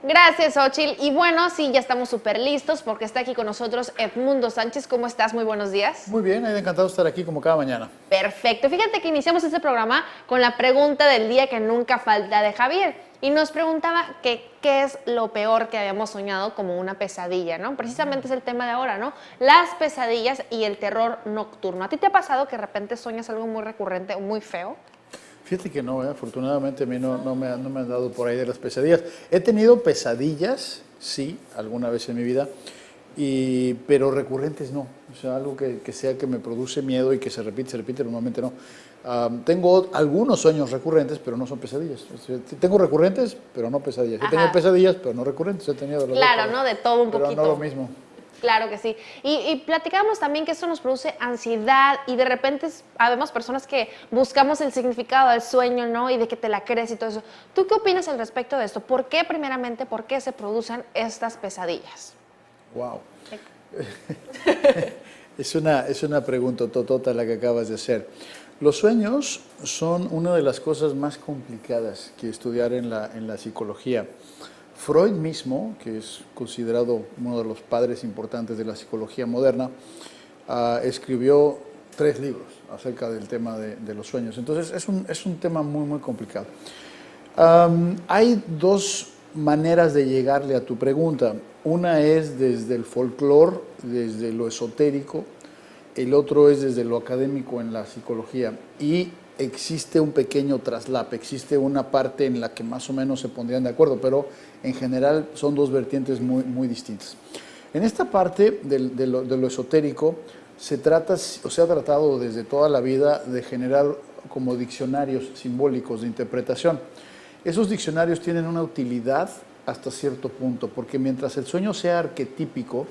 Gracias, Xochitl. Y bueno, sí, ya estamos súper listos porque está aquí con nosotros Edmundo Sánchez. ¿Cómo estás? Muy buenos días. Muy bien, encantado de estar aquí como cada mañana. Perfecto. Fíjate que iniciamos este programa con la pregunta del día que nunca falta de Javier. Y nos preguntaba que qué es lo peor que habíamos soñado como una pesadilla, ¿no? Precisamente es el tema de ahora, ¿no? Las pesadillas y el terror nocturno. ¿A ti te ha pasado que de repente sueñas algo muy recurrente o muy feo? Fíjate que no, afortunadamente a mí no me han dado por ahí de las pesadillas. He tenido pesadillas, sí, alguna vez en mi vida, pero recurrentes no. O sea, algo que sea que me produce miedo y que se repite, normalmente no. Tengo algunos sueños recurrentes, pero no son pesadillas. O sea, tengo recurrentes, pero no pesadillas. He tenido pesadillas, pero no recurrentes. He tenido los Claro, dos, ¿no? De todo un poquito. pero no lo mismo. Claro que sí. Y platicábamos también que esto nos produce ansiedad y de repente habemos personas que buscamos el significado del sueño, ¿no? Y de que te la crees y todo eso. ¿Tú qué opinas al respecto de esto? ¿Por qué, primeramente, por qué se producen estas pesadillas? Wow. Es una pregunta totota la que acabas de hacer. Los sueños son una de las cosas más complicadas que estudiar en la psicología. Freud mismo, que es considerado uno de los padres importantes de la psicología moderna, escribió 3 libros acerca del tema de los sueños. Entonces es un tema muy complicado. Hay 2 maneras de llegarle a tu pregunta. Una es desde el folclore, desde lo esotérico, el otro es desde lo académico en la psicología. Y existe un pequeño traslape, existe una parte en la que más o menos se pondrían de acuerdo, pero en general son 2 vertientes muy distintas. En esta parte de lo esotérico se ha tratado desde toda la vida de generar como diccionarios simbólicos de interpretación. Esos diccionarios tienen una utilidad hasta cierto punto, porque mientras el sueño sea arquetípico,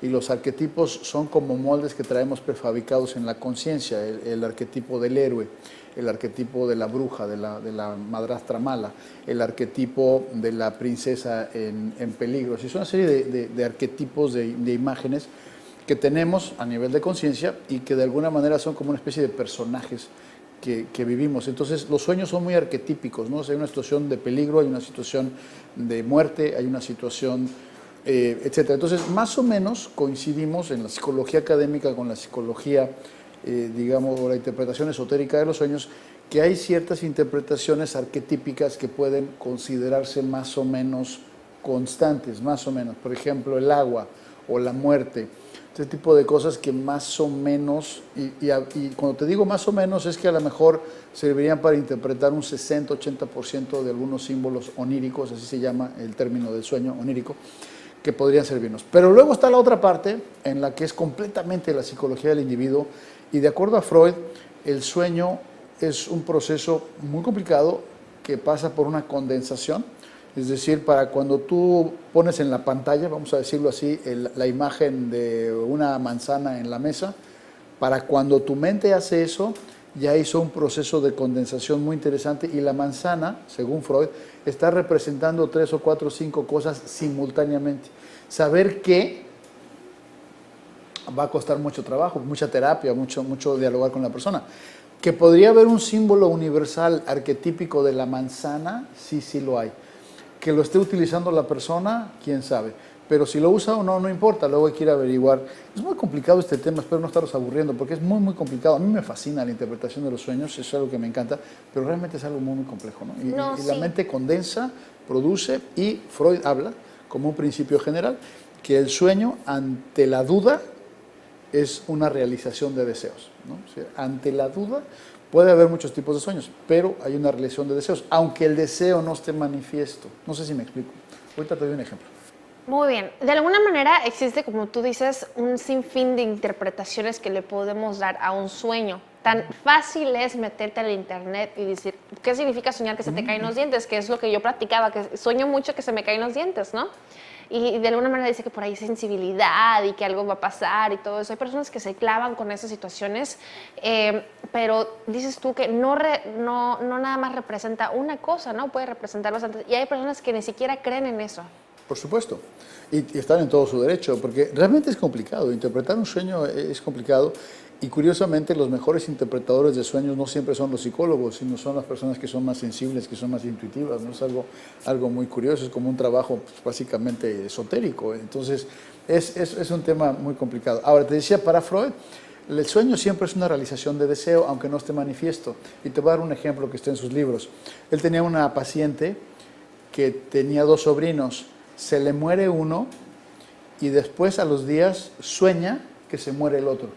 y los arquetipos son como moldes que traemos prefabricados en la conciencia, el arquetipo del héroe, el arquetipo de la bruja, de la madrastra mala, el arquetipo de la princesa en peligro. Es una serie de arquetipos, de imágenes que tenemos a nivel de conciencia y que de alguna manera son como una especie de personajes que vivimos. Entonces los sueños son muy arquetípicos, ¿no? O sea, hay una situación de peligro, hay una situación de muerte, hay una situación etcétera. Entonces, más o menos coincidimos en la psicología académica con la psicología, digamos, o la interpretación esotérica de los sueños, que hay ciertas interpretaciones arquetípicas que pueden considerarse más o menos constantes, más o menos. Por ejemplo, el agua o la muerte. Este tipo de cosas que más o menos, y cuando te digo más o menos, es que a lo mejor servirían para interpretar un 60-80% de algunos símbolos oníricos, así se llama el término del sueño onírico, que podrían servirnos. Pero luego está la otra parte, en la que es completamente la psicología del individuo, y de acuerdo a Freud, el sueño es un proceso muy complicado que pasa por una condensación, es decir, para cuando tú pones en la pantalla, vamos a decirlo así, la imagen de una manzana en la mesa, para cuando tu mente hace eso, ya hizo un proceso de condensación muy interesante y la manzana, según Freud, está representando 3 o 4 o 5 cosas simultáneamente. Saber qué va a costar mucho trabajo, mucha terapia, mucho dialogar con la persona. Que podría haber un símbolo universal arquetípico de la manzana, sí lo hay. Que lo esté utilizando la persona, quién sabe. Pero si lo usa o no, no importa, luego hay que ir a averiguar. Es muy complicado este tema, espero no estaros aburriendo, porque es muy complicado. A mí me fascina la interpretación de los sueños, es algo que me encanta, pero realmente es algo muy complejo, ¿no? Y la mente condensa, produce, y Freud habla, como un principio general, que el sueño, ante la duda, es una realización de deseos, ¿no? O sea, ante la duda, puede haber muchos tipos de sueños, pero hay una realización de deseos, aunque el deseo no esté manifiesto. No sé si me explico. Ahorita te doy un ejemplo. Muy bien. De alguna manera existe, como tú dices, un sinfín de interpretaciones que le podemos dar a un sueño. Tan fácil es meterte al internet y decir, ¿qué significa soñar que se te caen los dientes? Que es lo que yo practicaba, que sueño mucho que se me caen los dientes, ¿no? Y de alguna manera dice que por ahí hay sensibilidad y que algo va a pasar y todo eso. Hay personas que se clavan con esas situaciones, pero dices tú que no nada más representa una cosa, ¿no? Puede representar bastante. Y hay personas que ni siquiera creen en eso. Por supuesto, y están en todo su derecho, porque realmente es complicado, interpretar un sueño es complicado, Y curiosamente, los mejores interpretadores de sueños no siempre son los psicólogos, sino son las personas que son más sensibles, que son más intuitivas, ¿no? Es algo muy curioso, es como un trabajo pues, básicamente esotérico. Entonces, es un tema muy complicado. Ahora, te decía, para Freud, el sueño siempre es una realización de deseo, aunque no esté manifiesto. Y te voy a dar un ejemplo que está en sus libros. Él tenía una paciente que tenía 2 sobrinos, se le muere uno y después a los días sueña que se muere el otro.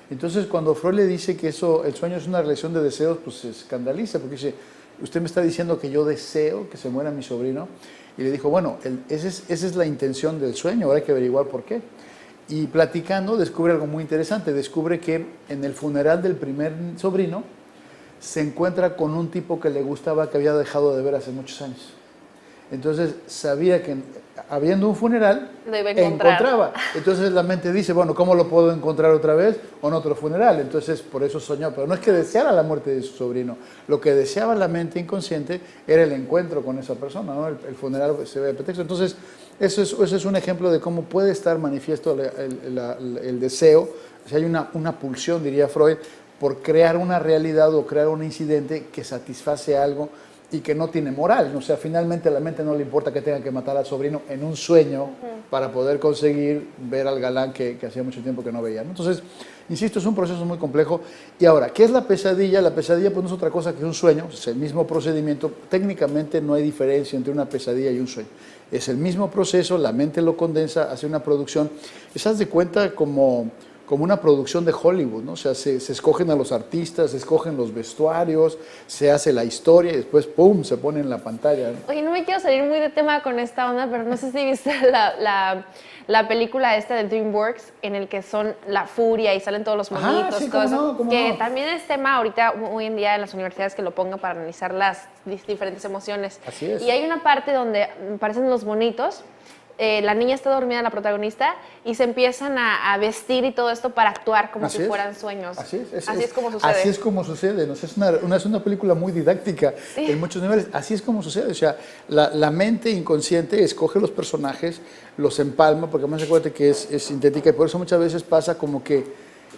Entonces, cuando Freud le dice que el sueño es una relación de deseos, pues se escandaliza, porque dice, usted me está diciendo que yo deseo que se muera mi sobrino. Y le dijo, bueno, esa es la intención del sueño, ahora hay que averiguar por qué. Y platicando, descubre algo muy interesante. Descubre que en el funeral del primer sobrino, se encuentra con un tipo que le gustaba, que había dejado de ver hace muchos años. Entonces sabía que habiendo un funeral, lo iba a encontrar. encontraba. Entonces la mente dice, bueno, ¿cómo lo puedo encontrar otra vez o en otro funeral? Entonces por eso soñó, pero no es que deseara la muerte de su sobrino. Lo que deseaba la mente inconsciente era el encuentro con esa persona, ¿no? El funeral se ve de pretexto. Entonces eso es un ejemplo de cómo puede estar manifiesto el deseo. O sea, hay una pulsión, diría Freud, por crear una realidad o crear un incidente que satisface algo y que no tiene moral. O sea, finalmente a la mente no le importa que tenga que matar al sobrino en un sueño para poder conseguir ver al galán que hacía mucho tiempo que no veía, ¿no? Entonces, insisto, es un proceso muy complejo. Y ahora, ¿qué es la pesadilla? La pesadilla pues no es otra cosa que un sueño, es el mismo procedimiento. Técnicamente no hay diferencia entre una pesadilla y un sueño. Es el mismo proceso, la mente lo condensa, hace una producción. ¿Haz de cuenta como una producción de Hollywood, ¿no? O sea, se escogen a los artistas, se escogen los vestuarios, se hace la historia y después, ¡pum!, se pone en la pantalla, ¿no? Oye, no me quiero salir muy de tema con esta onda, pero no sé si viste la película esta de DreamWorks, en el que son la furia y salen todos los monitos, sí, todo eso, cómo que no. también es tema ahorita, hoy en día en las universidades, que lo pongan para analizar las diferentes emociones. Así es. Y hay una parte donde aparecen los monitos. La niña está dormida, la protagonista, y se empiezan a vestir y todo esto para actuar como si fueran sueños. Así es como sucede. Así es como sucede. ¿No? Es una película muy didáctica en muchos niveles. Así es como sucede. O sea, la mente inconsciente escoge los personajes, los empalma, porque además acuérdate que es sintética, y por eso muchas veces pasa como que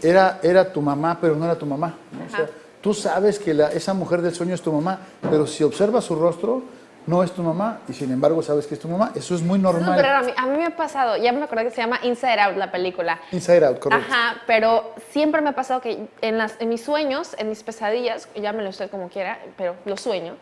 era tu mamá, pero no era tu mamá, ¿no? O sea, tú sabes que esa mujer del sueño es tu mamá, pero si observas su rostro, no es tu mamá, y sin embargo sabes que es tu mamá. Eso es muy normal. Súper raro. A mí me ha pasado, ya me acordé que se llama Inside Out la película. Inside Out, correcto. Ajá, pero siempre me ha pasado que en mis sueños, en mis pesadillas, llámelo usted como quiera, pero lo sueño,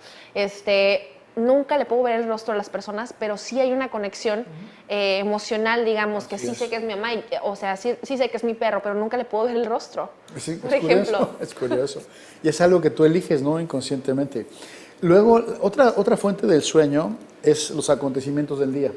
nunca le puedo ver el rostro a las personas, pero sí hay una conexión emocional, digamos, que sí sé que es mi mamá, o sea, sí sé que es mi perro, pero nunca le puedo ver el rostro, Sí, por ejemplo. Es curioso. Y es algo que tú eliges, ¿no? Inconscientemente. Luego, otra fuente del sueño es los acontecimientos del día.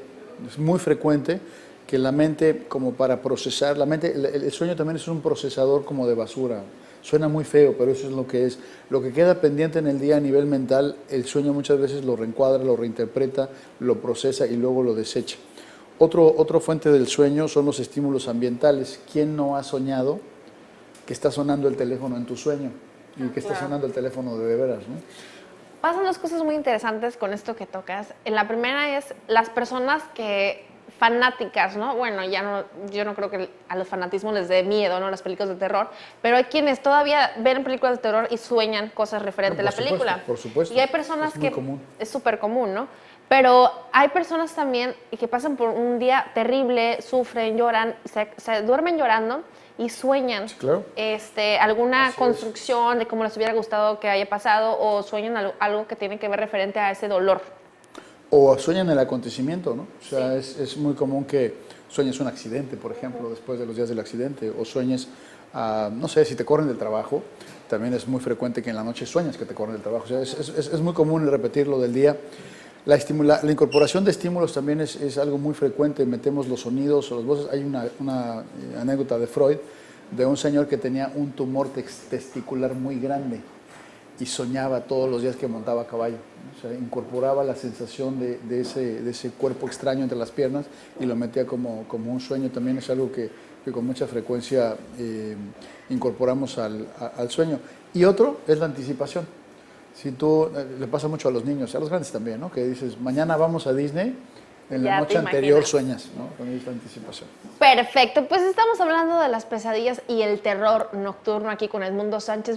Es muy frecuente que la mente, como para procesar, el sueño también es un procesador como de basura. Suena muy feo, pero eso es lo que es. Lo que queda pendiente en el día a nivel mental, el sueño muchas veces lo reencuadra, lo reinterpreta, lo procesa y luego lo desecha. Otra fuente del sueño son los estímulos ambientales. ¿Quién no ha soñado que está sonando el teléfono en tu sueño? Y que está sonando el teléfono de veras, ¿no? Pasan dos cosas muy interesantes con esto que tocas. La primera es las personas fanáticas, ¿no? Bueno, yo no creo que a los fanatismos les dé miedo, ¿no? Las películas de terror, pero hay quienes todavía ven películas de terror y sueñan cosas referentes a la película. Por supuesto. Y hay personas que común. es súper común, ¿no? Pero hay personas también que pasan por un día terrible, sufren, lloran, se duermen llorando y sueñan alguna construcción de cómo les hubiera gustado que haya pasado, o sueñan algo que tiene que ver referente a ese dolor. O sueñan el acontecimiento, ¿no? O sea, es muy común que sueñes un accidente, por ejemplo, después de los días del accidente, o sueñes, no sé, si te corren del trabajo, también es muy frecuente que en la noche sueñes que te corren del trabajo. O sea, es muy común repetir lo del día. La incorporación de estímulos también es algo muy frecuente. Metemos los sonidos o las voces. Hay una anécdota de Freud de un señor que tenía un tumor testicular muy grande y soñaba todos los días que montaba a caballo. O sea, incorporaba la sensación de ese cuerpo extraño entre las piernas y lo metía como un sueño. También es algo que con mucha frecuencia incorporamos al sueño. Y otro es la anticipación. Si tú, le pasa mucho a los niños, a los grandes también, ¿no? Que dices, mañana vamos a Disney, En Ya la te noche anterior imaginas. sueñas, ¿no? Con esta anticipación. Perfecto, pues estamos hablando de las pesadillas y el terror nocturno aquí con Edmundo Sánchez.